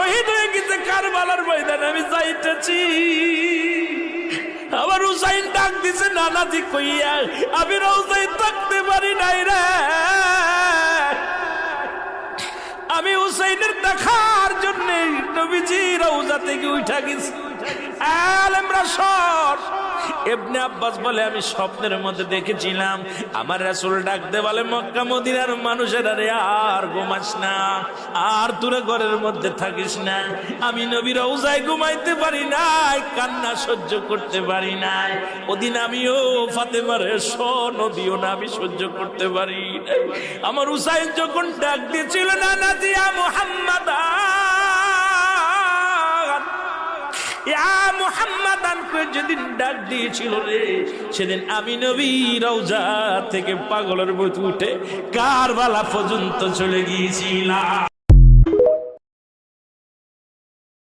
শহীদ হয়ে গেছে কারবালার ময়দানে, আমি যাইতেছি। আমার হুসাইন ডাক দিছে নানাজি কইয়া, আমি রওজায় থাকতে পারি নাই রে। আমি হুসাইনের দেখার জন্য নবীজি রওজা থেকে উঠা গেছি। আলেমরা সর। ইবনে আব্বাস বলে আমি স্বপ্নের মধ্যে দেখেছিলাম আমার রাসূল ডাক দে বলে, মক্কা মদিনার মানুষেরা রে আর ঘুমাস না, আর তোরা ঘরের মধ্যে থাকিস না। আমি নবী রওজায় ঘুমাইতে পারি নাই, কান্না সহ্য করতে পারি নাই। ওদিন আমিও ফাতেমার নদীও না আমি সহ্য করতে পারি নাই। আমার হুসাইন যখন ডাক দিয়েছিল না নাজিয়া মুহাম্মাদ যেদিন ডাক দিয়েছিল রে, সেদিন আমি নবী রওজা থেকে পাগলের মতো উঠে কারবালা পর্যন্ত চলে গিয়েছিলাম।